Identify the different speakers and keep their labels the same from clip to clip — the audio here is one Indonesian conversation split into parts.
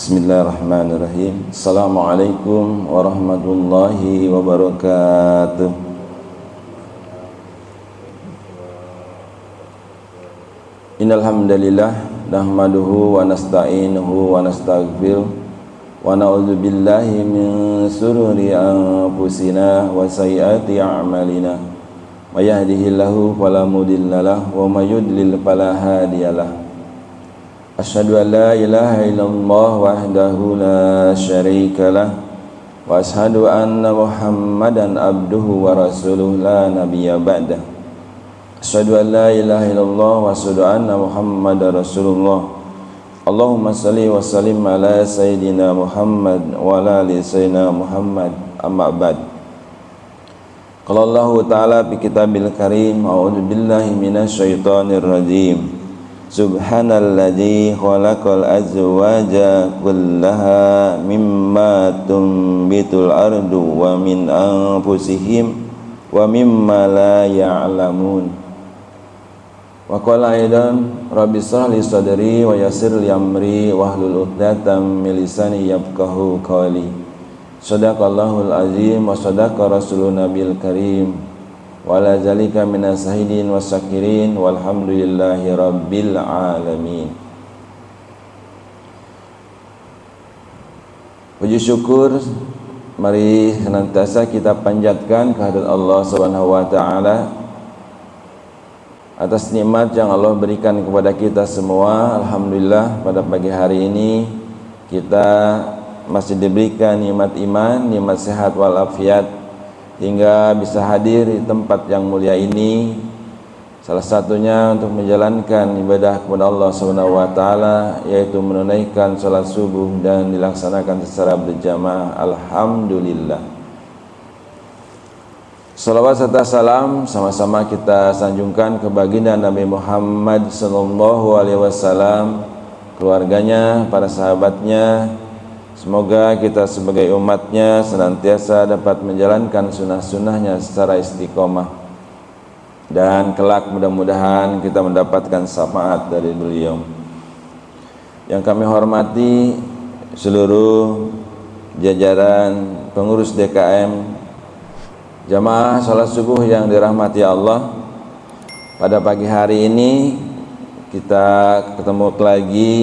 Speaker 1: Bismillahirrahmanirrahim. Assalamualaikum warahmatullahi wabarakatuh. Innal hamdalillah nahmaduhu wa nasta'inuhu wa nastaghfiruh wa na'udzu billahi min shururi anfusina wa sayyiati a'malina. May yahdihillahu fala mudhillalah wa may yudlil fala hadiyalah. Asyhadu an la ilaha illallah wahdahu la syarika lah wa asyhadu anna Muhammadan abduhu wa rasuluh la nabiyya ba'dah. Asyhadu an la ilaha illallah wa asyhadu anna Muhammadar rasulullah. Allahumma salli wa sallim ala sayyidina Muhammad wa ala ali sayyidina Muhammad, amma ba'd. Qala Allah ta'ala fi kitabil karim, a'udzu billahi minasy syaithanir rajim. Subhanalladzi khalaqal azwaja kullaha mimma tumbitul ardu wa min anfusihim wa mimma la ya'lamun. Wa qala aidan rabbi shrah li sadri wa yassir li amri wahlul 'uqdatam min lisani yafqahu qawli. Shadaqallahul azim wa shadaqa rasulun nabiyil karim. Wala zalika minas sahidin wasyakirin walhamdulillahi rabbil alamin. Puji syukur mari senantiasa kita panjatkan kehadirat Allah Subhanahu wa taala atas nikmat yang Allah berikan kepada kita semua. Alhamdulillah pada pagi hari ini kita masih diberikan nikmat iman, nikmat sehat walafiat hingga bisa hadir di tempat yang mulia ini, salah satunya untuk menjalankan ibadah kepada Allah Subhanahu wa taala, yaitu menunaikan salat subuh dan dilaksanakan secara berjamaah. Alhamdulillah. Salawat serta salam sama-sama kita sanjungkan ke baginda Nabi Muhammad sallallahu alaihi wasallam, keluarganya, para sahabatnya. Semoga kita sebagai umatnya senantiasa dapat menjalankan sunnah-sunnahnya secara istiqomah, dan kelak mudah-mudahan kita mendapatkan syafaat dari beliau. Yang kami hormati seluruh jajaran pengurus DKM, jamaah salat subuh yang dirahmati Allah. Pada pagi hari ini kita ketemu lagi.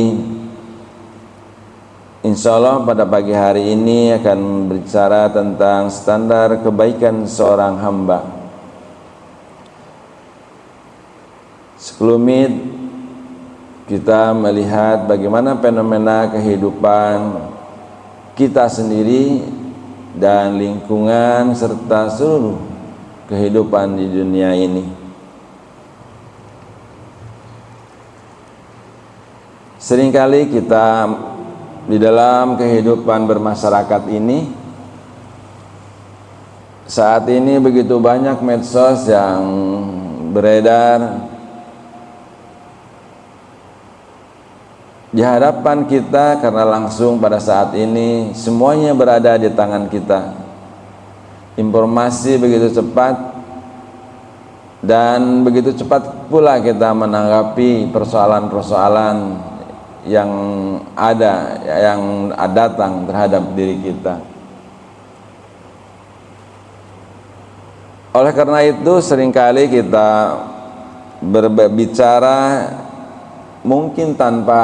Speaker 1: Insya Allah pada pagi hari ini akan berbicara tentang standar kebaikan seorang hamba. Sekelumit kita melihat bagaimana fenomena kehidupan kita sendiri dan lingkungan serta seluruh kehidupan di dunia ini. Seringkali kita di dalam kehidupan bermasyarakat ini, saat ini begitu banyak medsos yang beredar di hadapan kita, karena langsung pada saat ini semuanya berada di tangan kita. Informasi begitu cepat, dan begitu cepat pula kita menanggapi persoalan-persoalan yang ada, yang datang terhadap diri kita. Oleh karena itu seringkali kita berbicara mungkin tanpa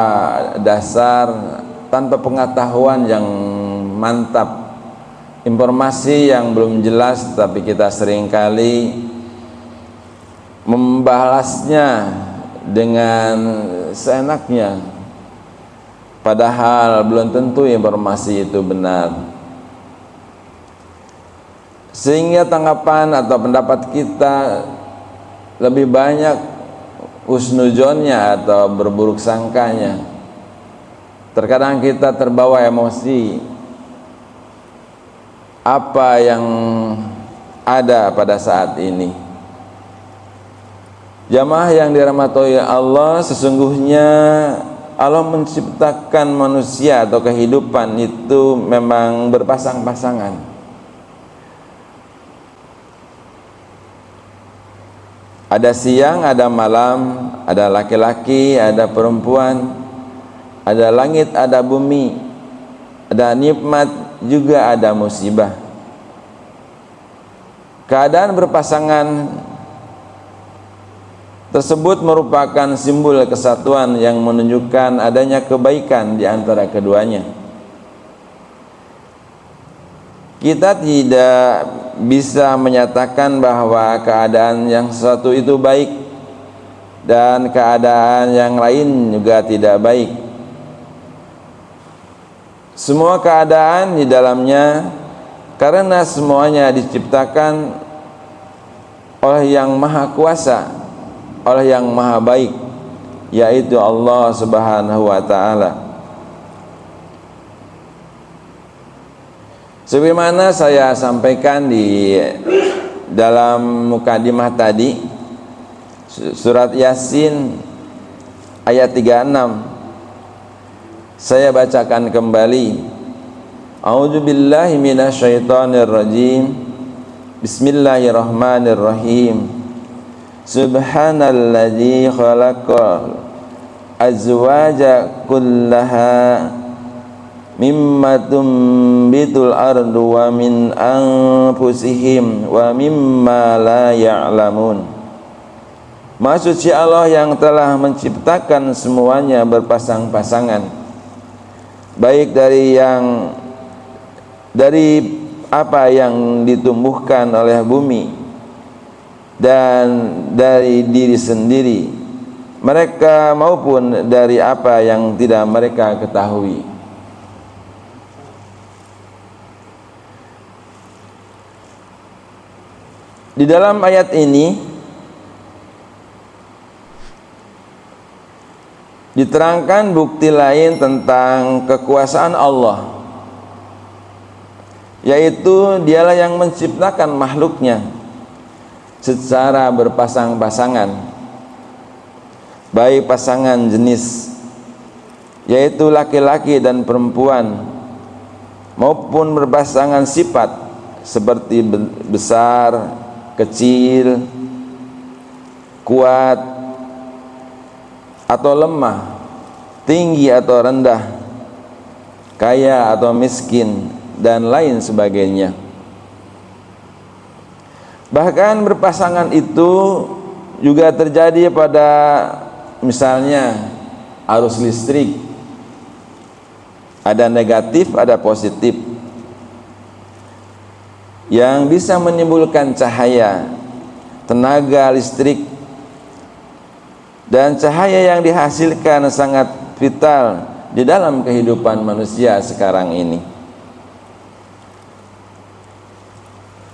Speaker 1: dasar, tanpa pengetahuan yang mantap, informasi yang belum jelas, tapi kita seringkali membalasnya dengan seenaknya, padahal belum tentu informasi itu benar, sehingga tanggapan atau pendapat kita lebih banyak husnuzonnya atau berburuk sangkanya. Terkadang kita terbawa emosi apa yang ada pada saat ini. Jamaah yang dirahmati Allah, sesungguhnya Allah menciptakan manusia atau kehidupan itu memang berpasang-pasangan. Ada siang, ada malam, ada laki-laki, ada perempuan, ada langit, ada bumi. ada nikmat, juga ada musibah. Keadaan berpasangan tersebut merupakan simbol kesatuan yang menunjukkan adanya kebaikan di antara keduanya. Kita tidak bisa menyatakan bahwa keadaan yang satu itu baik dan keadaan yang lain juga tidak baik. Semua keadaan di dalamnya, karena semuanya diciptakan oleh Yang Maha Kuasa, oleh Yang Maha Baik, yaitu Allah Subhanahu wa Ta'ala. Sebagaimana saya sampaikan di dalam mukadimah tadi, surat Yasin ayat 36, saya bacakan kembali. A'udzubillahi minasyaitonir rajim. Bismillahirrahmanirrahim. Subhanalladzi khalaqal azwaja kullaha mimma tumbitul ardu wa min anfusihim wa mimma la ya'lamun. Maha suci Allah yang telah menciptakan semuanya berpasang-pasangan, baik dari apa yang ditumbuhkan oleh bumi dan dari diri sendiri mereka, maupun dari apa yang tidak mereka ketahui. Di dalam ayat ini diterangkan bukti lain tentang kekuasaan Allah, yaitu Dialah yang menciptakan makhluknya secara berpasang-pasangan, baik pasangan jenis, yaitu laki-laki dan perempuan, maupun berpasangan sifat seperti besar, kecil, kuat atau lemah, tinggi atau rendah, kaya atau miskin, dan lain sebagainya. Bahkan berpasangan itu juga terjadi pada misalnya arus listrik, ada negatif, ada positif, yang bisa menimbulkan cahaya, tenaga listrik, dan cahaya yang dihasilkan sangat vital di dalam kehidupan manusia sekarang ini.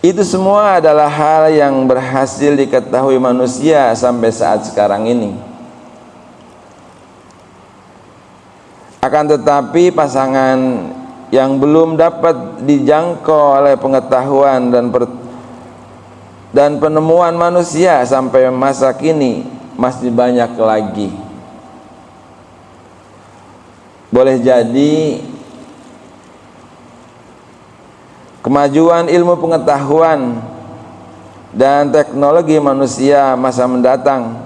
Speaker 1: Itu semua adalah hal yang berhasil diketahui manusia sampai saat sekarang ini. Akan tetapi pasangan yang belum dapat dijangkau oleh pengetahuan dan penemuan manusia sampai masa kini masih banyak lagi. Boleh jadi kemajuan ilmu pengetahuan dan teknologi manusia masa mendatang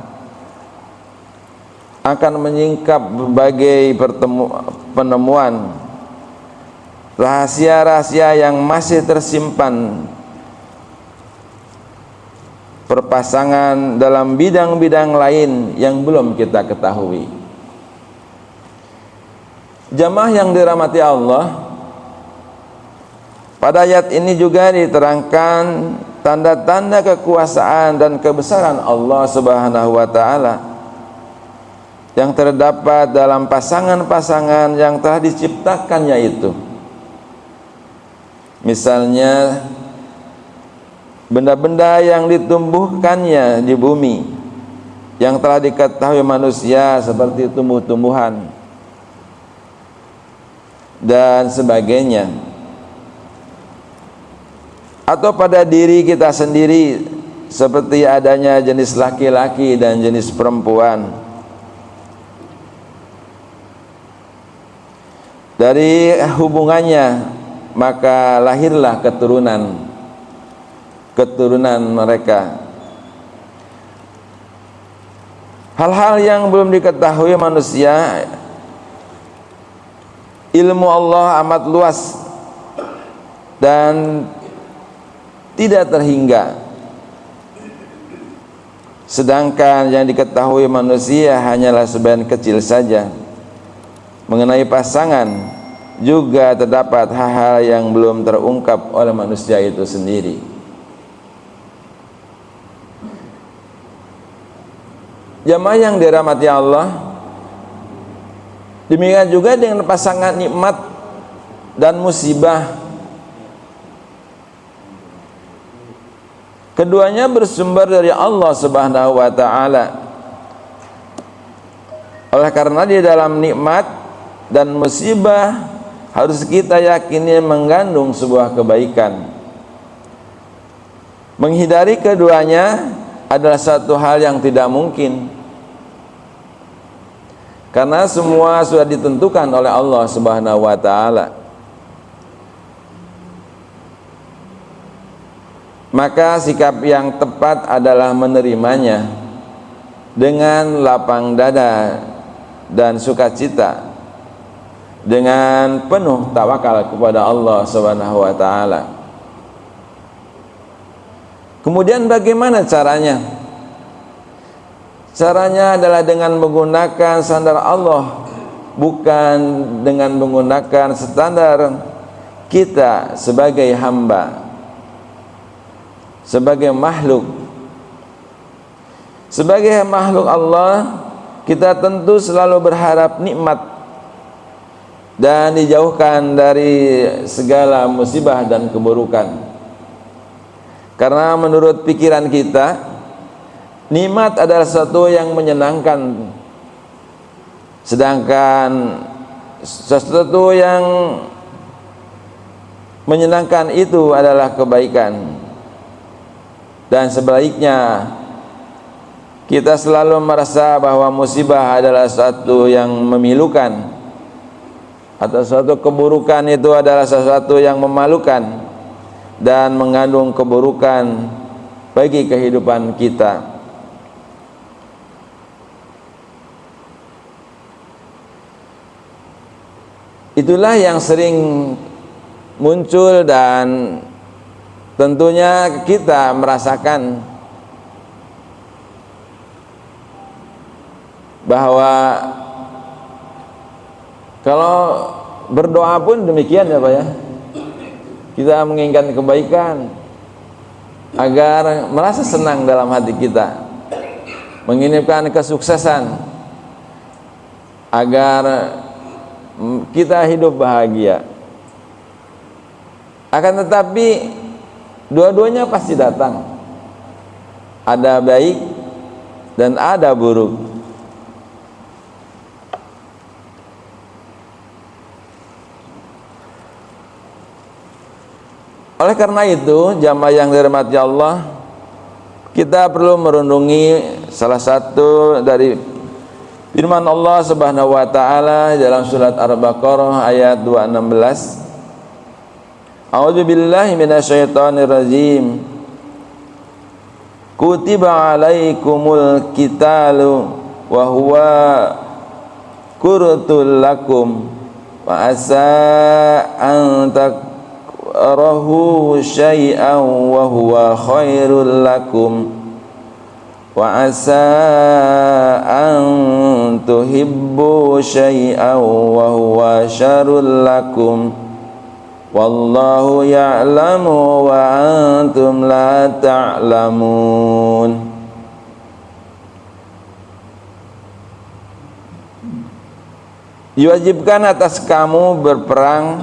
Speaker 1: akan menyingkap berbagai penemuan, rahasia-rahasia yang masih tersimpan perpasangan dalam bidang-bidang lain yang belum kita ketahui. Jamaah yang dirahmati Allah, pada ayat ini juga diterangkan tanda-tanda kekuasaan dan kebesaran Allah Subhanahu wa Ta'ala yang terdapat dalam pasangan-pasangan yang telah diciptakannya itu. Misalnya benda-benda yang ditumbuhkannya di bumi yang telah diketahui manusia seperti tumbuh-tumbuhan dan sebagainya, atau pada diri kita sendiri seperti adanya jenis laki-laki dan jenis perempuan. Dari hubungannya maka lahirlah keturunan mereka. Hal-hal yang belum diketahui manusia ilmu Allah amat luas dan tidak terhingga, sedangkan yang diketahui manusia hanyalah sebagian kecil saja. Mengenai pasangan juga terdapat hal-hal yang belum terungkap oleh manusia itu sendiri. Jamaah yang dirahmati Allah, demikian juga dengan pasangan nikmat dan musibah. Keduanya bersumber dari Allah Subhanahu wa taala. Oleh karena di dalam nikmat dan musibah harus kita yakini mengandung sebuah kebaikan. Menghindari keduanya adalah satu hal yang tidak mungkin, karena semua sudah ditentukan oleh Allah Subhanahu wa taala. Maka sikap yang tepat adalah menerimanya dengan lapang dada dan sukacita, dengan penuh tawakal kepada Allah Subhanahu wa taala. Kemudian bagaimana caranya? Caranya adalah dengan menggunakan standar Allah, bukan dengan menggunakan standar kita sebagai hamba, sebagai makhluk. Sebagai makhluk Allah, kita tentu selalu berharap nikmat dan dijauhkan dari segala musibah dan keburukan. Karena menurut pikiran kita, nikmat adalah sesuatu yang menyenangkan, sedangkan sesuatu yang menyenangkan itu adalah kebaikan. Dan sebaliknya, kita selalu merasa bahwa musibah adalah sesuatu yang memilukan, atau suatu keburukan itu adalah sesuatu yang memalukan dan mengandung keburukan bagi kehidupan kita. Itulah yang sering muncul dan tentunya kita merasakan bahwa kalau berdoa pun demikian ya Pak ya, kita menginginkan kebaikan agar merasa senang dalam hati kita, menginginkan kesuksesan agar kita hidup bahagia. Akan tetapi dua-duanya pasti datang, ada baik dan ada buruk. Oleh karena itu, jamaah yang dirahmati Allah, kita perlu merenungi salah satu dari firman Allah Subhanahu wa taala dalam surat Al-Baqarah ayat 216. A'udzu billahi minasyaitonir rajim. Kutiba alaikumul qitalu wa huwa kurtul lakum wa asa an takrahu syai'an wa huwa khairul lakum wa asa an tuhibbu syai'an wa huwa syarrul lakum wallahu ya'lamu wa antum la ta'lamun. Diwajibkan atas kamu berperang,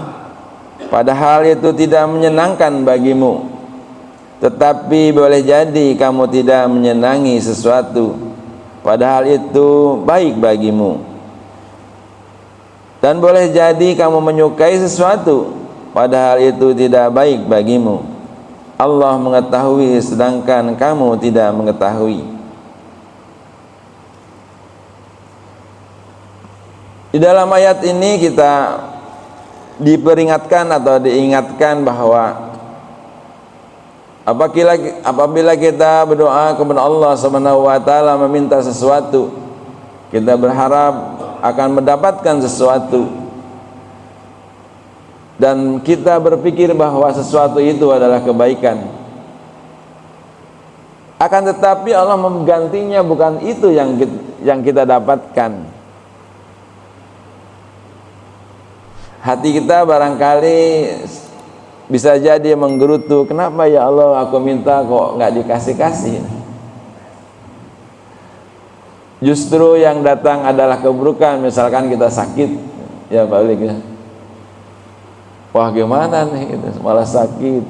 Speaker 1: padahal itu tidak menyenangkan bagimu, tetapi boleh jadi kamu tidak menyenangi sesuatu, padahal itu baik bagimu. Dan boleh jadi kamu menyukai sesuatu, padahal itu tidak baik bagimu. Allah mengetahui sedangkan kamu tidak mengetahui. Di dalam ayat ini kita diperingatkan atau diingatkan bahwa apabila kita berdoa kepada Allah Subhanahu wa taala meminta sesuatu, kita berharap akan mendapatkan sesuatu, dan kita berpikir bahwa sesuatu itu adalah kebaikan. Akan tetapi Allah menggantinya bukan itu yang kita dapatkan. Hati kita barangkali bisa jadi menggerutu, kenapa ya Allah aku minta kok nggak dikasih-kasih. Justru yang datang adalah keburukan. Misalkan kita sakit, ya Pak Ulik, ya. Wah gimana nih, gitu, malah sakit.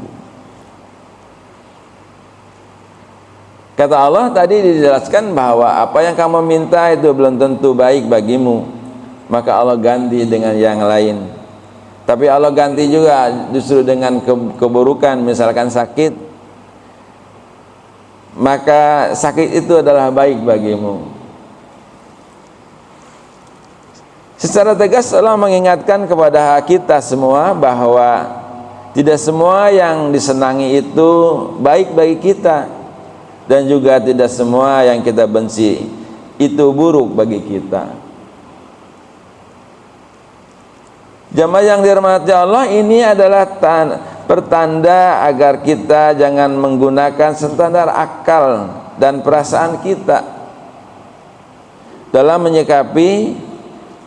Speaker 1: Kata Allah tadi dijelaskan bahwa apa yang kamu minta itu belum tentu baik bagimu, maka Allah ganti dengan yang lain. Tapi Allah ganti juga justru dengan keburukan. Misalkan sakit, maka sakit itu adalah baik bagimu. Secara tegas Allah mengingatkan kepada kita semua bahwa tidak semua yang disenangi itu baik bagi kita, dan juga tidak semua yang kita benci itu buruk bagi kita. Jamaah yang dirahmati Allah, ini adalah pertanda agar kita jangan menggunakan standar akal dan perasaan kita dalam menyikapi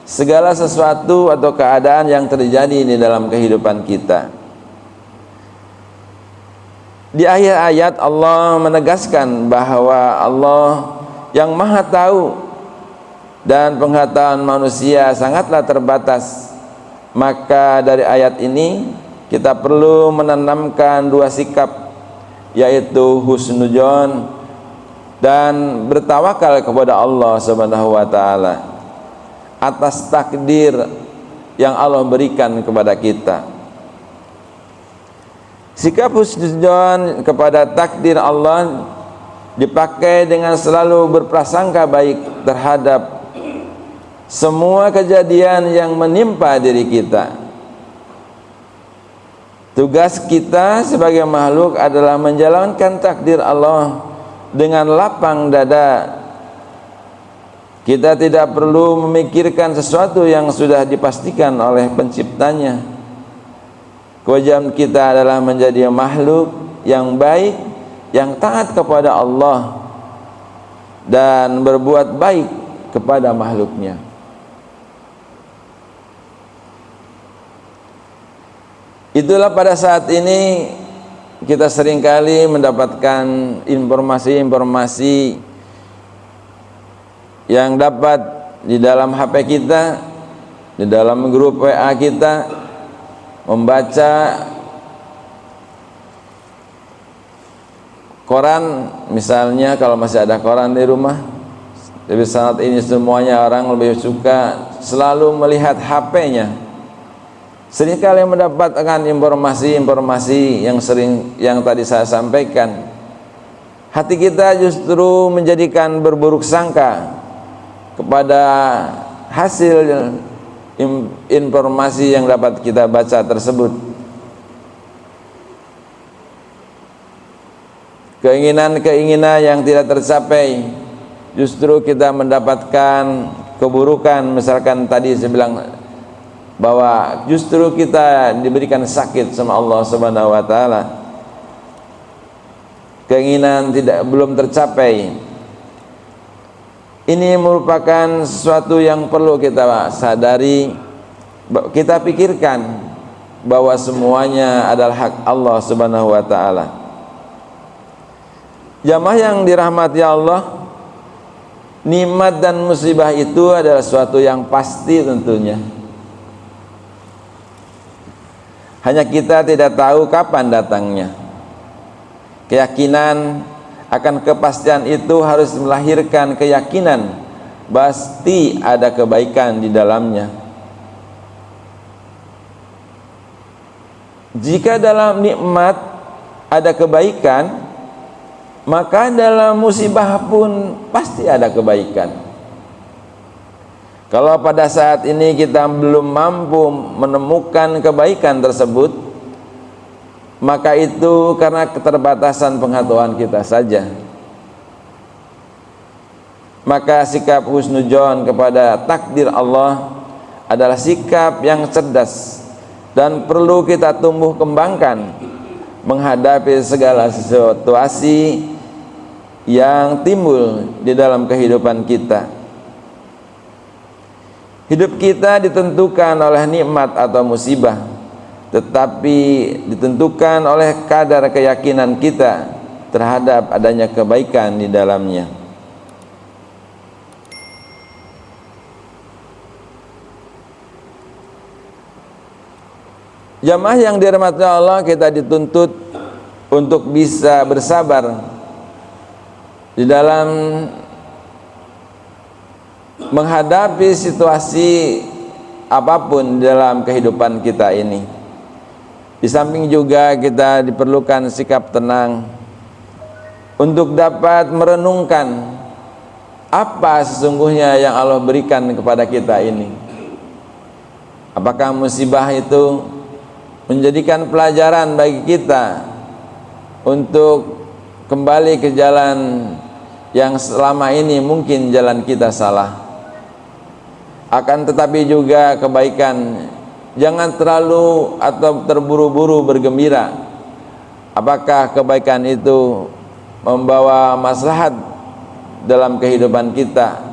Speaker 1: segala sesuatu atau keadaan yang terjadi di dalam kehidupan kita. Di akhir ayat Allah menegaskan bahwa Allah yang Maha Tahu dan pengetahuan manusia sangatlah terbatas. Maka dari ayat ini kita perlu menanamkan dua sikap, yaitu husnudzon dan bertawakal kepada Allah Subhanahu wa taala atas takdir yang Allah berikan kepada kita. Sikap husnudzon kepada takdir Allah dipakai dengan selalu berprasangka baik terhadap semua kejadian yang menimpa diri kita. Tugas kita sebagai makhluk adalah menjalankan takdir Allah dengan lapang dada. Kita tidak perlu memikirkan sesuatu yang sudah dipastikan oleh penciptanya. Kewajiban kita adalah menjadi makhluk yang baik, yang taat kepada Allah dan berbuat baik kepada makhluknya. Itulah pada saat ini kita seringkali mendapatkan informasi-informasi yang dapat di dalam HP kita, di dalam grup WA kita, membaca koran misalnya, kalau masih ada koran di rumah. Tapi saat ini semuanya orang lebih suka selalu melihat HP-nya. Seringkali mendapatkan informasi-informasi yang tadi saya sampaikan. Hati kita justru menjadikan berburuk sangka kepada hasil informasi yang dapat kita baca tersebut. Keinginan-keinginan yang tidak tercapai, justru kita mendapatkan keburukan. Misalkan tadi saya bilang bahwa justru kita diberikan sakit sama Allah Subhanahu wa taala. Keinginan belum tercapai. Ini merupakan sesuatu yang perlu kita sadari, kita pikirkan bahwa semuanya adalah hak Allah Subhanahu wa taala. Jamaah yang dirahmati Allah, nikmat dan musibah itu adalah sesuatu yang pasti tentunya. Hanya kita tidak tahu kapan datangnya. Keyakinan akan kepastian itu harus melahirkan keyakinan pasti ada kebaikan di dalamnya. Jika dalam nikmat ada kebaikan, maka dalam musibah pun pasti ada kebaikan. Kalau pada saat ini kita belum mampu menemukan kebaikan tersebut, maka itu karena keterbatasan pengetahuan kita saja. Maka sikap husnudzon kepada takdir Allah adalah sikap yang cerdas dan perlu kita tumbuh kembangkan menghadapi segala situasi yang timbul di dalam kehidupan kita. Hidup kita ditentukan oleh nikmat atau musibah, tetapi ditentukan oleh kadar keyakinan kita terhadap adanya kebaikan di dalamnya. Jamaah yang dirahmati Allah, kita dituntut untuk bisa bersabar di dalam menghadapi situasi apapun dalam kehidupan kita ini. Di samping juga kita diperlukan sikap tenang untuk dapat merenungkan apa sesungguhnya yang Allah berikan kepada kita ini. Apakah musibah itu menjadikan pelajaran bagi kita untuk kembali ke jalan yang selama ini mungkin jalan kita salah. Akan tetapi juga kebaikan, jangan terlalu atau terburu-buru bergembira. Apakah kebaikan itu membawa maslahat dalam kehidupan kita,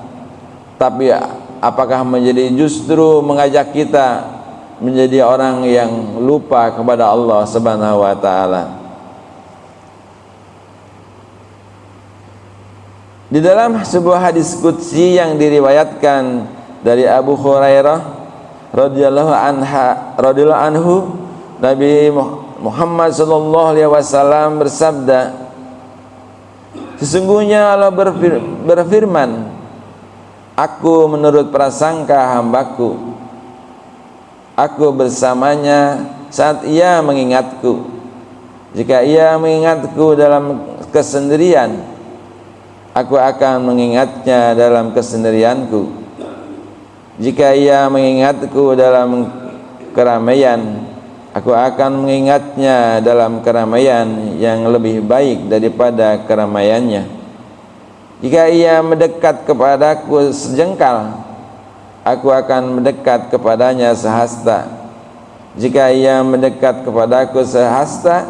Speaker 1: tapi apakah menjadi justru mengajak kita menjadi orang yang lupa kepada Allah Subhanahu wa taala. Di dalam sebuah hadis qudsi yang diriwayatkan dari Abu Hurairah radhiyallahu anhu, Nabi Muhammad sallallahu alaihi wasallam bersabda, sesungguhnya Allah berfirman, aku menurut prasangka hambaku, aku bersamanya saat ia mengingatku. Jika ia mengingatku dalam kesendirian, aku akan mengingatnya dalam kesendirianku. Jika ia mengingatku dalam keramaian, aku akan mengingatnya dalam keramaian yang lebih baik daripada keramaiannya. Jika ia mendekat kepadaku sejengkal, aku akan mendekat kepadanya sehasta. Jika ia mendekat kepadaku sehasta,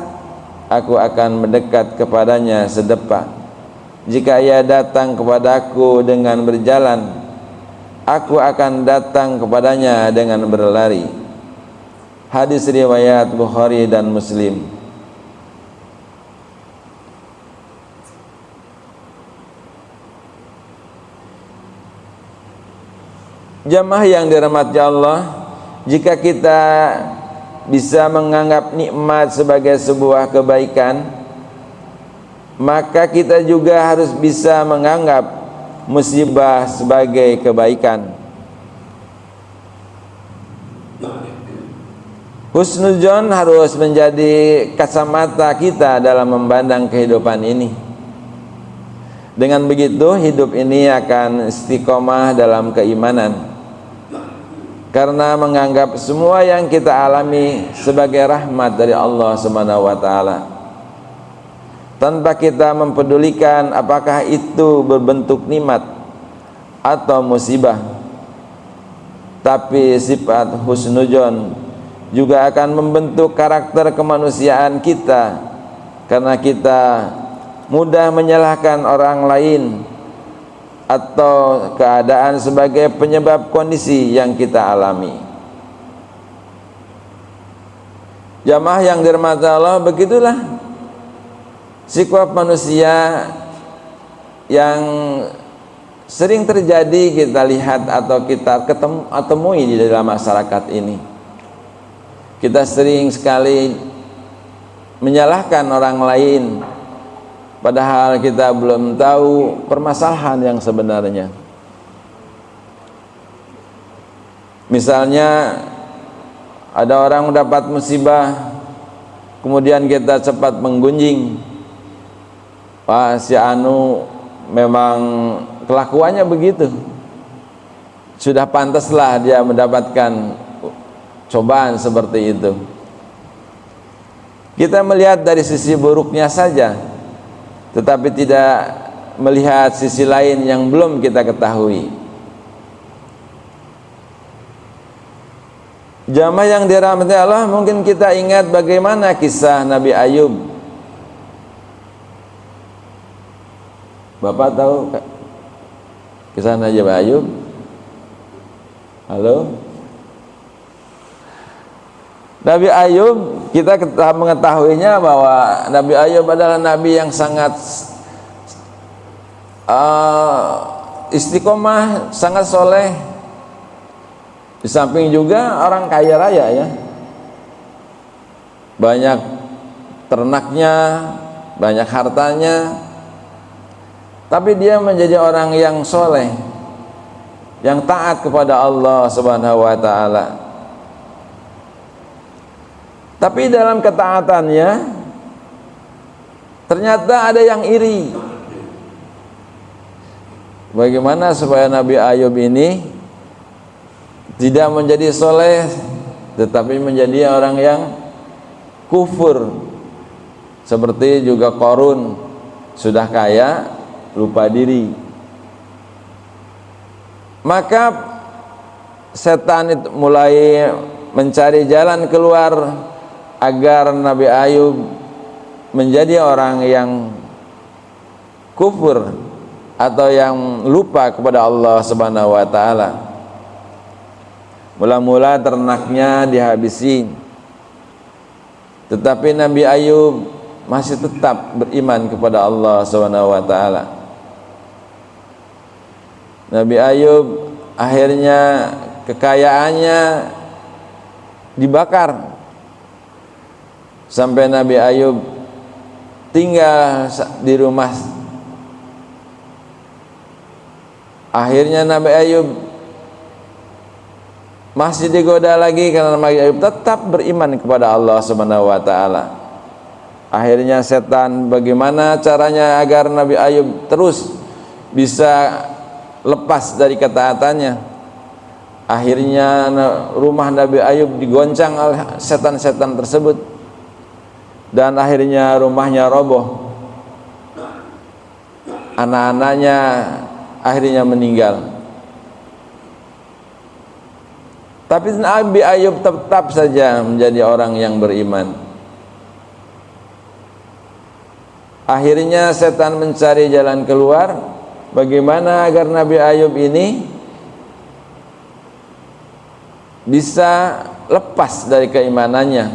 Speaker 1: aku akan mendekat kepadanya sedepak. Jika ia datang kepadaku dengan berjalan, aku akan datang kepadanya dengan berlari. Hadis riwayat Bukhari dan Muslim. Jamaah yang dirahmati Allah, jika kita bisa menganggap nikmat sebagai sebuah kebaikan, maka kita juga harus bisa menganggap musibah sebagai kebaikan. Husnuzon harus menjadi kacamata kita dalam memandang kehidupan ini. Dengan begitu hidup ini akan istiqomah dalam keimanan, karena menganggap semua yang kita alami sebagai rahmat dari Allah Subhanahu wa taala, tanpa kita mempedulikan apakah itu berbentuk nikmat atau musibah. Tapi sifat husnuzon juga akan membentuk karakter kemanusiaan kita, karena kita mudah menyalahkan orang lain atau keadaan sebagai penyebab kondisi yang kita alami. Jamaah yang dirahmati Allah, begitulah sikap manusia yang sering terjadi kita lihat atau kita temui di dalam masyarakat ini. Kita sering sekali menyalahkan orang lain, padahal kita belum tahu permasalahan yang sebenarnya. Misalnya ada orang mendapat musibah, kemudian kita cepat menggunjing, wah si anu memang kelakuannya begitu, sudah pantaslah dia mendapatkan cobaan seperti itu. Kita melihat dari sisi buruknya saja, tetapi tidak melihat sisi lain yang belum kita ketahui. Jamaah yang dirahmati Allah, mungkin kita ingat bagaimana kisah Nabi Ayub. Bapak tahu kisah Nabi Ayub? Halo? Nabi Ayub, kita mengetahuinya bahwa Nabi Ayub adalah nabi yang sangat istiqomah, sangat soleh. Di samping juga orang kaya raya ya, banyak ternaknya, banyak hartanya, tapi dia menjadi orang yang soleh, yang taat kepada Allah Subhanahu wa ta'ala. Tapi dalam ketaatannya ternyata ada yang iri. Bagaimana supaya Nabi Ayub ini tidak menjadi soleh, tetapi menjadi orang yang kufur, seperti juga Qarun, sudah kaya lupa diri. Maka setan itu mulai mencari jalan keluar agar Nabi Ayub menjadi orang yang kufur atau yang lupa kepada Allah Subhanahu wa ta'ala. Mula-mula ternaknya dihabisi, tetapi Nabi Ayub masih tetap beriman kepada Allah Subhanahu wa ta'ala. Nabi Ayub akhirnya kekayaannya dibakar, sampai Nabi Ayub tinggal di rumah. Akhirnya Nabi Ayub masih digoda lagi karena Nabi Ayub tetap beriman kepada Allah Subhanahu wa ta'ala. Akhirnya setan, bagaimana caranya agar Nabi Ayub terus bisa lepas dari ketaatannya. Akhirnya rumah Nabi Ayub digoncang oleh setan-setan tersebut, dan akhirnya rumahnya roboh. Anak-anaknya akhirnya meninggal. Tapi Nabi Ayub tetap saja menjadi orang yang beriman. Akhirnya setan mencari jalan keluar, bagaimana agar Nabi Ayub ini bisa lepas dari keimanannya.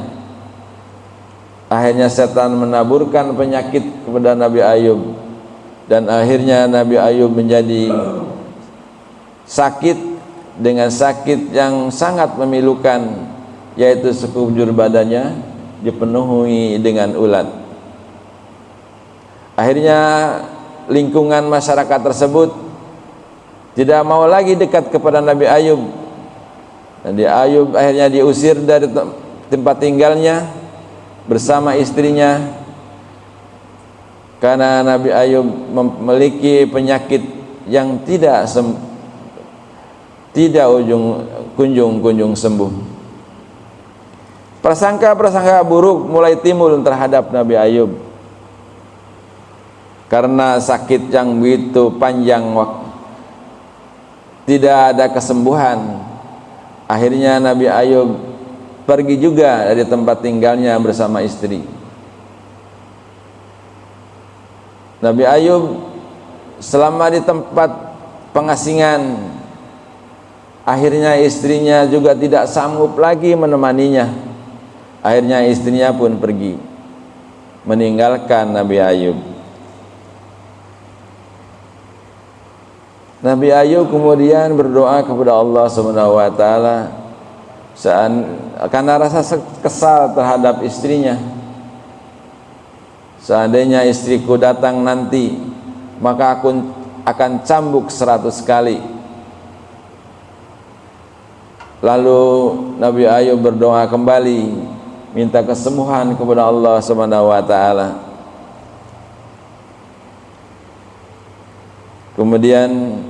Speaker 1: Akhirnya setan menaburkan penyakit kepada Nabi Ayub, dan akhirnya Nabi Ayub menjadi sakit dengan sakit yang sangat memilukan, yaitu sekujur badannya dipenuhi dengan ulat. Akhirnya lingkungan masyarakat tersebut tidak mau lagi dekat kepada Nabi Ayub. Nabi Ayub akhirnya diusir dari tempat tinggalnya bersama istrinya, karena Nabi Ayub memiliki penyakit yang tidak kunjung sembuh. Prasangka-prasangka buruk mulai timbul terhadap Nabi Ayub karena sakit yang begitu panjang waktu, tidak ada kesembuhan. Akhirnya Nabi Ayub pergi juga dari tempat tinggalnya bersama istri. Nabi Ayub selama di tempat pengasingan, akhirnya istrinya juga tidak sanggup lagi menemaninya. Akhirnya istrinya pun pergi meninggalkan Nabi Ayub. Nabi Ayub kemudian berdoa kepada Allah Subhanahu wa ta'ala karena rasa kesal terhadap istrinya. Seandainya istriku datang nanti, maka aku akan cambuk 100 kali. Lalu Nabi Ayub berdoa kembali, minta kesembuhan kepada Allah Subhanahu wa ta'ala. Kemudian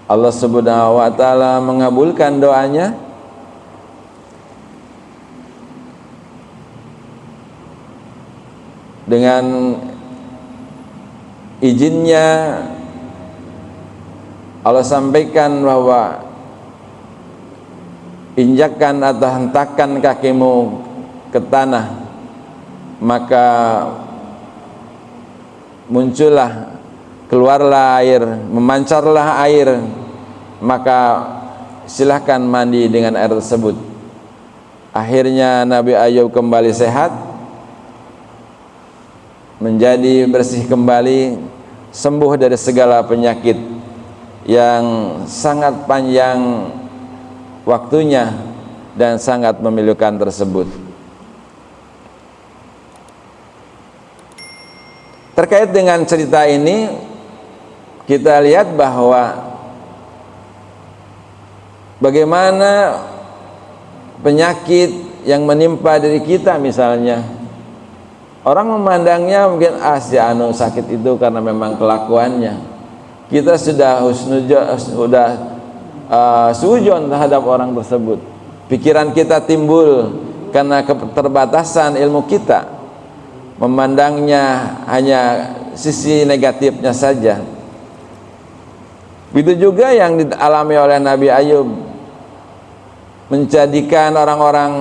Speaker 1: Allah Subhanahu wa ta'ala mengabulkan doanya. Dengan izinnya Allah sampaikan bahwa injakkan atau hentakkan kakimu ke tanah, maka muncullah, keluarlah air, memancarlah air, maka silahkan mandi dengan air tersebut. Akhirnya Nabi Ayub kembali sehat, menjadi bersih kembali, sembuh dari segala penyakit yang sangat panjang waktunya dan sangat memilukan tersebut. Terkait dengan cerita ini, kita lihat bahwa bagaimana penyakit yang menimpa diri kita, misalnya orang memandangnya mungkin si anu sakit itu karena memang kelakuannya. Kita sudah suudzon terhadap orang tersebut. Pikiran kita timbul karena keterbatasan ilmu kita, memandangnya hanya sisi negatifnya saja. Begitu juga yang dialami oleh Nabi Ayub, menjadikan orang-orang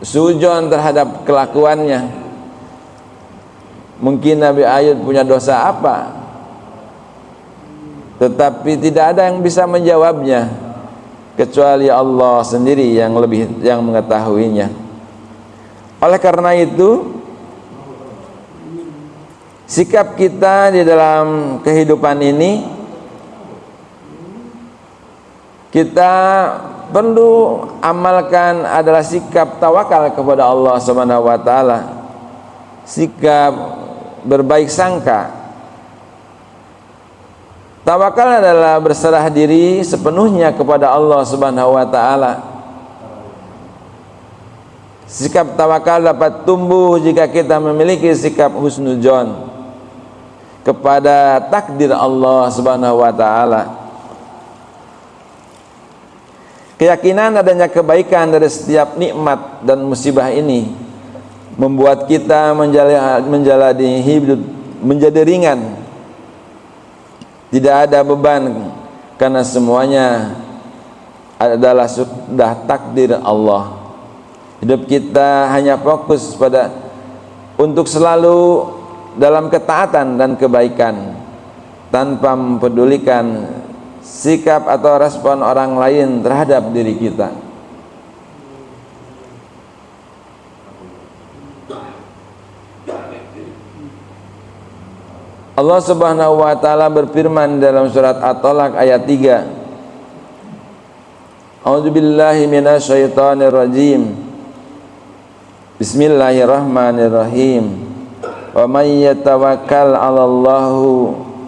Speaker 1: suudzon terhadap kelakuannya. Mungkin Nabi Ayub punya dosa apa, tetapi tidak ada yang bisa menjawabnya kecuali Allah sendiri yang mengetahuinya. Oleh karena itu, sikap kita di dalam kehidupan ini, kita perlu amalkan adalah sikap tawakal kepada Allah Subhanahu wa taala, sikap berbaik sangka. Tawakal adalah berserah diri sepenuhnya kepada Allah Subhanahu wa taala. Sikap tawakal dapat tumbuh jika kita memiliki sikap husnudzon kepada takdir Allah Subhanahu wa taala. Keyakinan adanya kebaikan dari setiap nikmat dan musibah ini membuat kita menjalani hidup menjadi ringan. Tidak ada beban karena semuanya adalah sudah takdir Allah. Hidup kita hanya fokus pada untuk selalu dalam ketaatan dan kebaikan, tanpa mempedulikan sikap atau respon orang lain terhadap diri kita. Allah Subhanahu wa taala berfirman dalam surat At-Talaq ayat 3. A'udzubillahi minasyaitonir rajim. Bismillahirrahmanirrahim. Wa may yatawakkal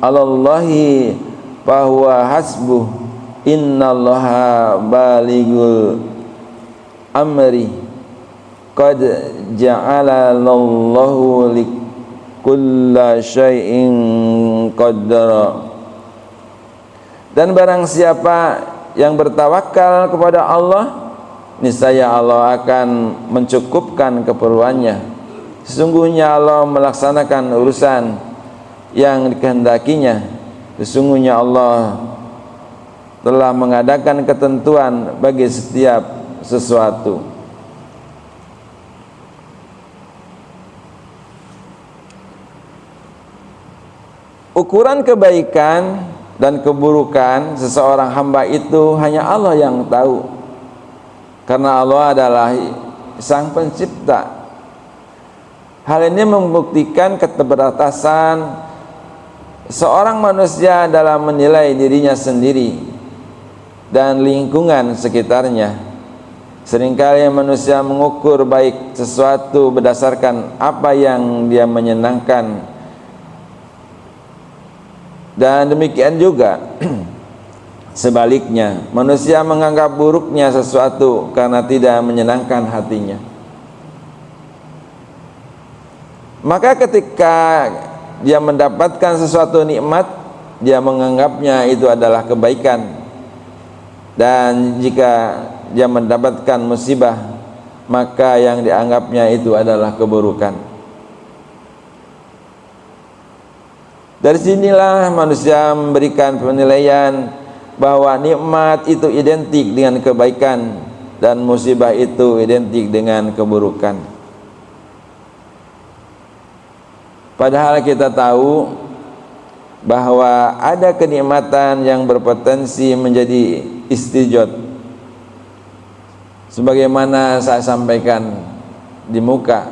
Speaker 1: 'alallahi fahuwa hasbuh. Innallaha balighul amri. Qad ja'ala Allahu kulla syai'in qaddara. Dan barang siapa yang bertawakal kepada Allah, niscaya Allah akan mencukupkan keperluannya. Sesungguhnya Allah melaksanakan urusan yang dikehendakinya. Sesungguhnya Allah telah mengadakan ketentuan bagi setiap sesuatu. Ukuran kebaikan dan keburukan seseorang hamba itu hanya Allah yang tahu, karena Allah adalah Sang Pencipta. Hal ini membuktikan keterbatasan seorang manusia dalam menilai dirinya sendiri dan lingkungan sekitarnya. Seringkali manusia mengukur baik sesuatu berdasarkan apa yang dia menyenangkan, dan demikian juga sebaliknya, manusia menganggap buruknya sesuatu karena tidak menyenangkan hatinya. Maka ketika dia mendapatkan sesuatu nikmat, dia menganggapnya itu adalah kebaikan, dan jika dia mendapatkan musibah, maka yang dianggapnya itu adalah keburukan. Dari sinilah manusia memberikan penilaian bahwa nikmat itu identik dengan kebaikan dan musibah itu identik dengan keburukan. Padahal kita tahu bahwa ada kenikmatan yang berpotensi menjadi istijot, sebagaimana saya sampaikan di muka,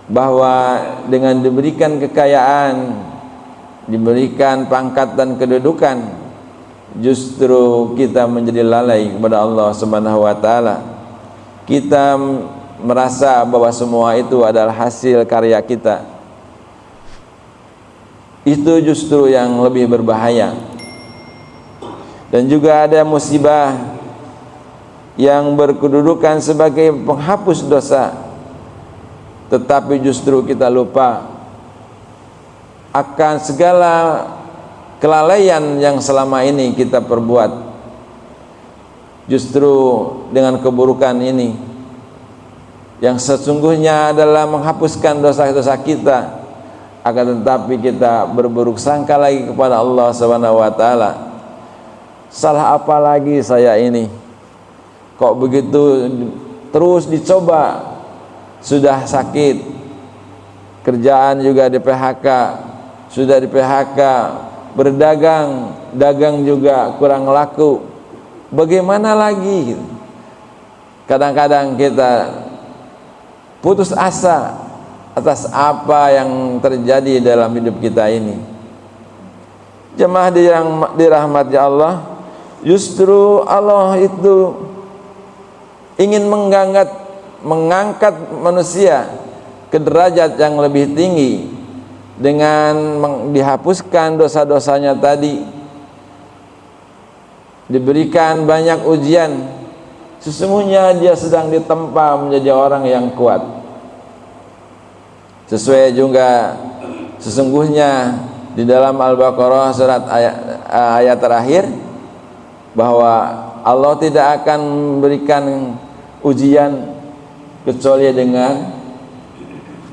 Speaker 1: bahwa dengan diberikan kekayaan, diberikan pangkat dan kedudukan, justru kita menjadi lalai kepada Allah Subhanahu wa taala. Kita merasa bahwa semua itu adalah hasil karya kita. Itu justru yang lebih berbahaya. Dan juga ada musibah yang berkedudukan sebagai penghapus dosa, tetapi justru kita lupa akan segala kelalaian yang selama ini kita perbuat. Justru dengan keburukan ini yang sesungguhnya adalah menghapuskan dosa-dosa kita, akan tetapi kita berburuk sangka lagi kepada Allah Subhanahu wa taala. Salah apa lagi saya ini? Kok begitu terus dicoba? Sudah sakit, kerjaan juga di PHK, sudah di PHK, berdagang, dagang juga kurang laku. Bagaimana lagi? Kadang-kadang kita putus asa atas apa yang terjadi dalam hidup kita ini. Jemaah yang dirahmati Allah, justru Allah itu ingin mengangkat manusia ke derajat yang lebih tinggi dengan dihapuskan dosa-dosanya tadi, diberikan banyak ujian. Sesungguhnya dia sedang ditempa menjadi orang yang kuat. Sesuai juga sesungguhnya di dalam Al-Baqarah surat ayat terakhir, bahwa Allah tidak akan memberikan ujian kecuali dengan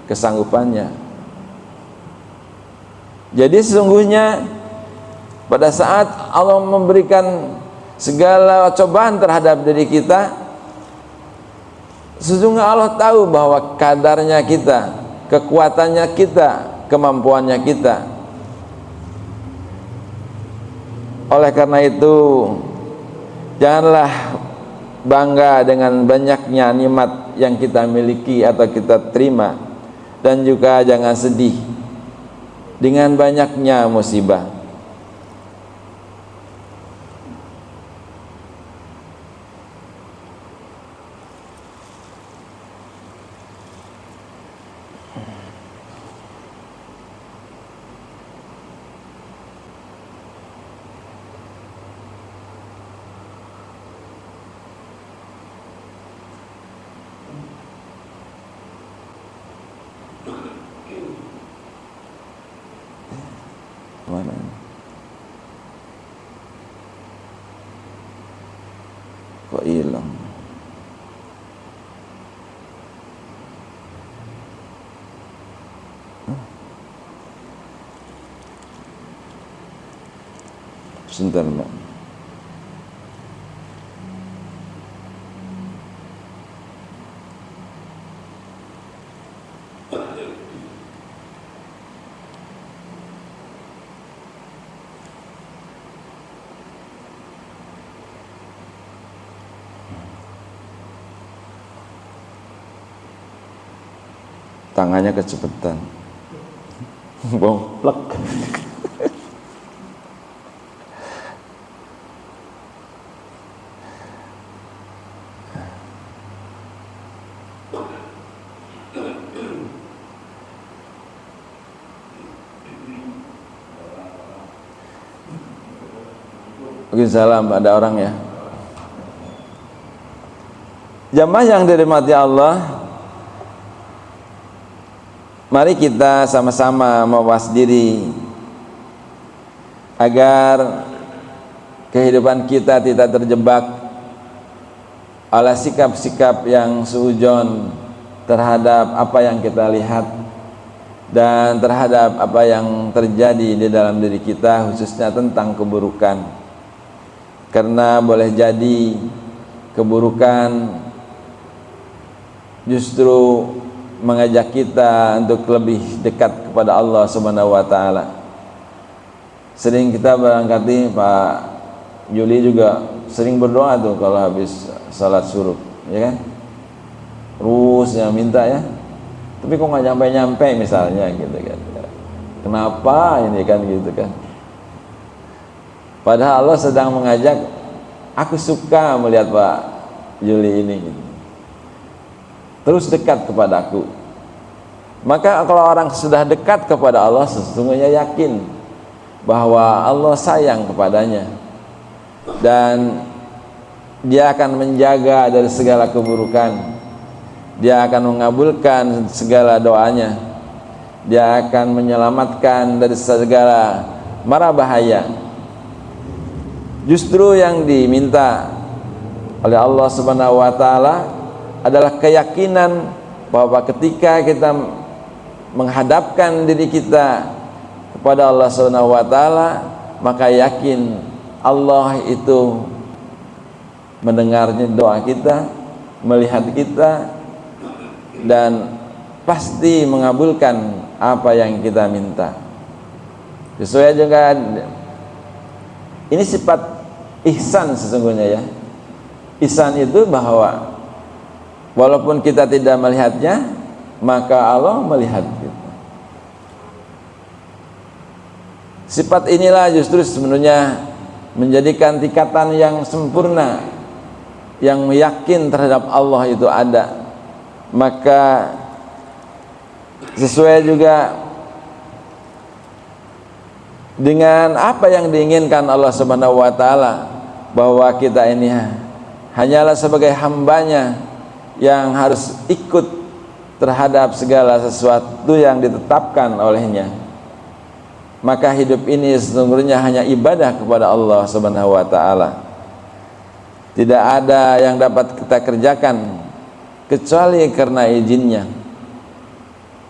Speaker 1: kesanggupannya. Jadi sesungguhnya pada saat Allah memberikan segala cobaan terhadap diri kita, sesungguhnya Allah tahu bahwa kadarnya kita, kekuatannya kita, kemampuannya kita. Oleh karena itu, janganlah bangga dengan banyaknya nikmat yang kita miliki atau kita terima, dan juga jangan sedih dengan banyaknya musibah. Mana? Kok hilang? Sebentar, Mbak. Tangannya kecepatan. Boplek. Waalaikumsalam, ada orang ya. Jamaah yang dirahmati Allah, mari kita sama-sama mawas diri agar kehidupan kita tidak terjebak oleh sikap-sikap yang suudzon terhadap apa yang kita lihat dan terhadap apa yang terjadi di dalam diri kita, khususnya tentang keburukan. karena boleh jadi keburukan justru mengajak kita untuk lebih dekat kepada Allah Subhanahu wa taala. Sering kita barangkali Pak Juli juga sering berdoa tuh kalau habis salat suruh, ya kan? Terus yang minta ya. Tapi kok nggak nyampe-nyampe misalnya gitu kan. Kenapa ini kan gitu kan. Padahal Allah sedang mengajak, aku suka melihat Pak Juli ini gitu. Terus dekat kepadaku. Maka kalau orang sudah dekat kepada Allah, sesungguhnya yakin bahwa Allah sayang kepadanya dan Dia akan menjaga dari segala keburukan. Dia akan mengabulkan segala doanya. Dia akan menyelamatkan dari segala mara bahaya. Justru yang diminta oleh Allah Subhanahu wa taala adalah keyakinan bahwa ketika kita menghadapkan diri kita kepada Allah Subhanahu wa taala, maka yakin Allah itu mendengarnya doa kita, melihat kita, dan pasti mengabulkan apa yang kita minta. Sesuai juga ini sifat ihsan sesungguhnya ya. Ihsan itu bahwa walaupun kita tidak melihatnya, maka Allah melihat kita. Sifat inilah justru sebenarnya menjadikan tingkatan yang sempurna, yang yakin terhadap Allah itu ada. Maka sesuai juga dengan apa yang diinginkan Allah Subhanahu wa taala, bahwa kita ini hanyalah sebagai hambanya yang harus ikut terhadap segala sesuatu yang ditetapkan olehnya. Maka hidup ini sesungguhnya hanya ibadah kepada Allah Subhanahu wa taala. Tidak ada yang dapat kita kerjakan kecuali karena izinnya.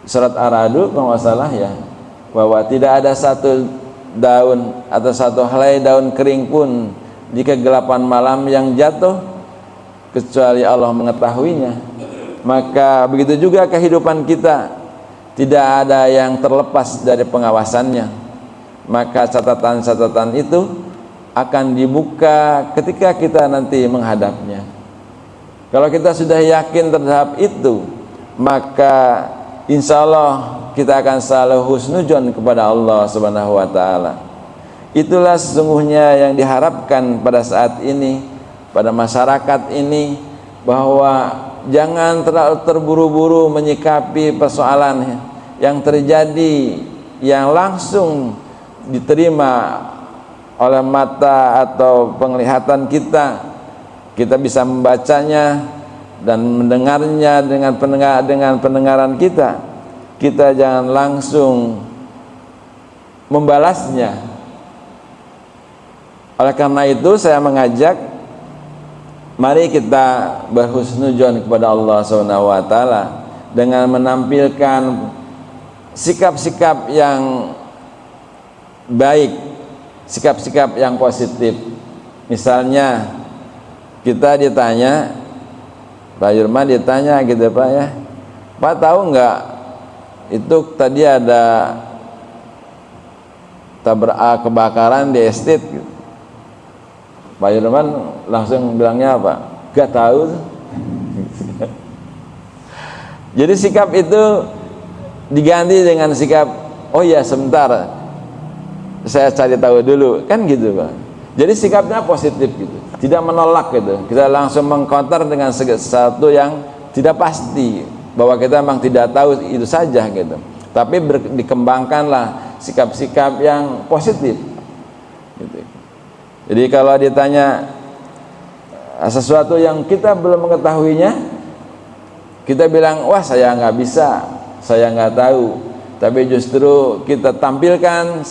Speaker 1: Surat Ar-Ra'd kalau nggak salah ya, bahwa tidak ada satu daun atau satu helai daun kering pun di kegelapan malam yang jatuh kecuali Allah mengetahuinya. Maka begitu juga kehidupan kita, tidak ada yang terlepas dari pengawasannya. Maka catatan-catatan itu akan dibuka ketika kita nanti menghadapnya. Kalau kita sudah yakin terhadap itu, maka insya Allah kita akan selalu husnudzon kepada Allah Subhanahu wa taala. Itulah sesungguhnya yang diharapkan pada saat ini, pada masyarakat ini, bahwa jangan terlalu terburu-buru menyikapi persoalan yang terjadi, yang langsung diterima oleh mata atau penglihatan kita. Kita bisa membacanya dan mendengarnya dengan pendengaran kita. Kita jangan langsung membalasnya. Oleh karena itu saya mengajak, mari kita berhusnudzon kepada Allah Subhanahu wa taala dengan menampilkan sikap-sikap yang baik, sikap-sikap yang positif. Misalnya kita ditanya, Pak Yurman ditanya gitu Pak ya, Pak tahu nggak itu tadi ada kebakaran di estate gitu. Pak Yurman langsung bilangnya apa? Gak tahu. Jadi sikap itu diganti dengan sikap, oh ya sebentar, saya cari tahu dulu, kan gitu Pak. Jadi sikapnya positif gitu, tidak menolak gitu. Kita langsung mengcounter dengan sesuatu yang tidak pasti, bahwa kita memang tidak tahu itu saja gitu. Tapi dikembangkanlah sikap-sikap yang positif gitu. Jadi kalau ditanya sesuatu yang kita belum mengetahuinya, kita bilang, wah saya nggak bisa, saya nggak tahu. Tapi justru kita tampilkan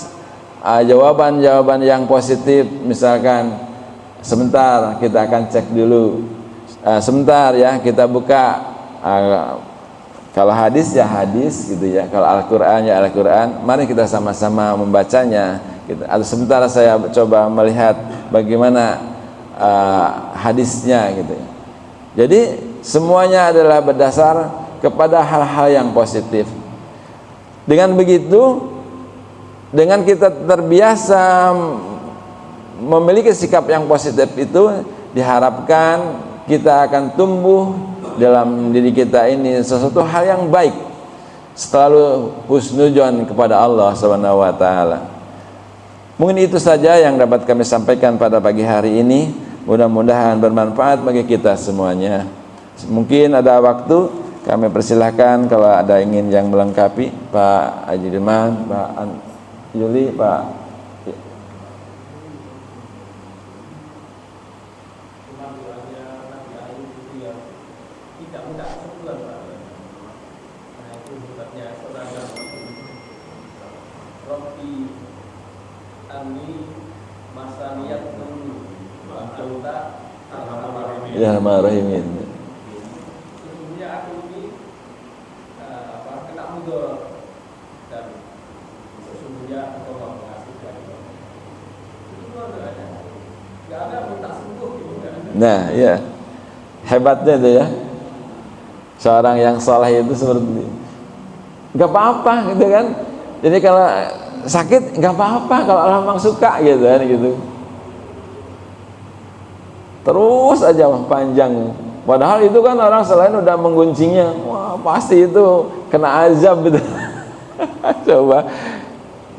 Speaker 1: jawaban-jawaban yang positif. Misalkan, sebentar kita akan cek dulu, sebentar ya kita buka, kalau hadis ya hadis gitu ya, kalau Al-Quran ya Al-Quran, mari kita sama-sama membacanya gitu. Atau sebentar saya coba melihat bagaimana hadisnya gitu ya. Jadi semuanya adalah berdasar kepada hal-hal yang positif. Dengan begitu, dengan kita terbiasa memiliki sikap yang positif itu, diharapkan kita akan tumbuh dalam diri kita ini sesuatu hal yang baik, selalu husnudzon kepada Allah Subhanahu wa taala. Mungkin itu saja yang dapat kami sampaikan pada pagi hari ini. Mudah-mudahan bermanfaat bagi kita semuanya. Mungkin ada waktu, kami persilahkan kalau ada ingin yang melengkapi, Pak Haji Dirman, Pak Yuli, Pak. Ya marahimin.
Speaker 2: Sesungguhnya aku ini kena mudor dan sesungguhnya engkau maha mengasihkan. Itu nggak ada minta sembuh gitu kan?
Speaker 1: Nah, ya hebatnya itu ya. Seorang yang saleh itu seperti ini. Nggak apa-apa gitu kan. Jadi kalau sakit nggak apa-apa kalau Allah memang suka gitu kan gitu. Terus aja panjang. Padahal itu kan orang selain udah mengguncinya, wah pasti itu kena azab gitu. Coba.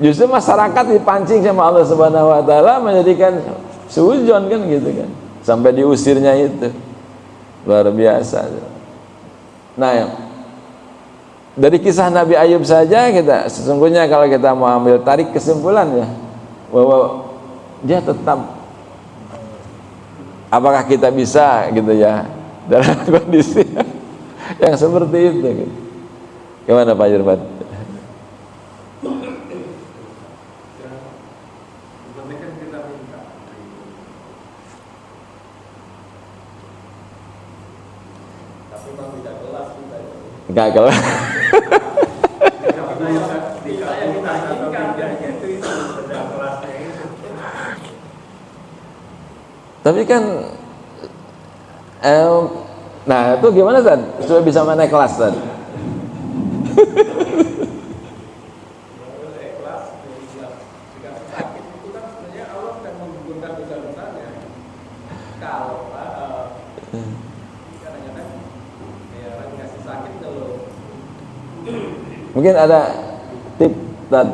Speaker 1: Justru masyarakat dipancing sama Allah Subhanahu wa taala menjadikan suudzon kan gitu kan. Sampai diusirnya itu. Luar biasa. Nah, dari kisah Nabi Ayub saja kita sesungguhnya kalau kita mau ambil tarik kesimpulan ya, bahwa dia tetap, apakah kita bisa gitu ya dalam kondisi yang seperti itu gitu. Gimana Pak Jirbat?
Speaker 2: Tapi memang tidak kelas kita.
Speaker 1: Enggak kelas. Tapi kan nah itu gimana Tad? Supaya bisa naik kelas Tad? Mungkin ada tip Tad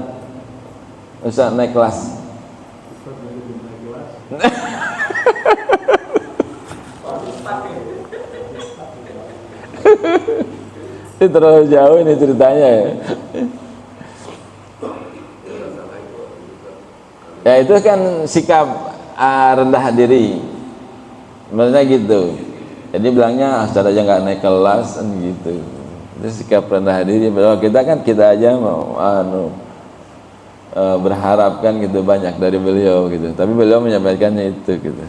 Speaker 1: bisa naik kelas. Ini terlalu jauh ini ceritanya ya. Ya itu kan sikap rendah diri, sebenarnya gitu. Jadi bilangnya asal aja nggak naik kelas kan gitu. Itu sikap rendah diri. Bahwa kita aja mau berharap kan gitu banyak dari beliau gitu. Tapi beliau menyampaikannya itu gitu.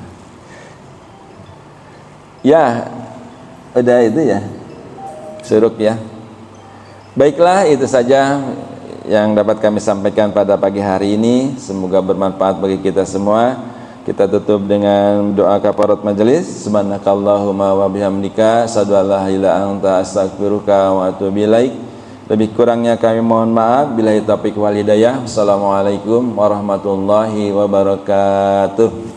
Speaker 1: Ya udah itu ya. Suruk ya. Baiklah, itu saja yang dapat kami sampaikan pada pagi hari ini. Semoga bermanfaat bagi kita semua. Kita tutup dengan doa kafarat majelis. Subhanakallahumma wa bihamdika asyhadu an la ilaha illa anta astaghfiruka wa atubu ilaik. Lebih kurangnya kami mohon maaf. Billahi taufiq wal hidayah. Wassalamualaikum warahmatullahi wabarakatuh.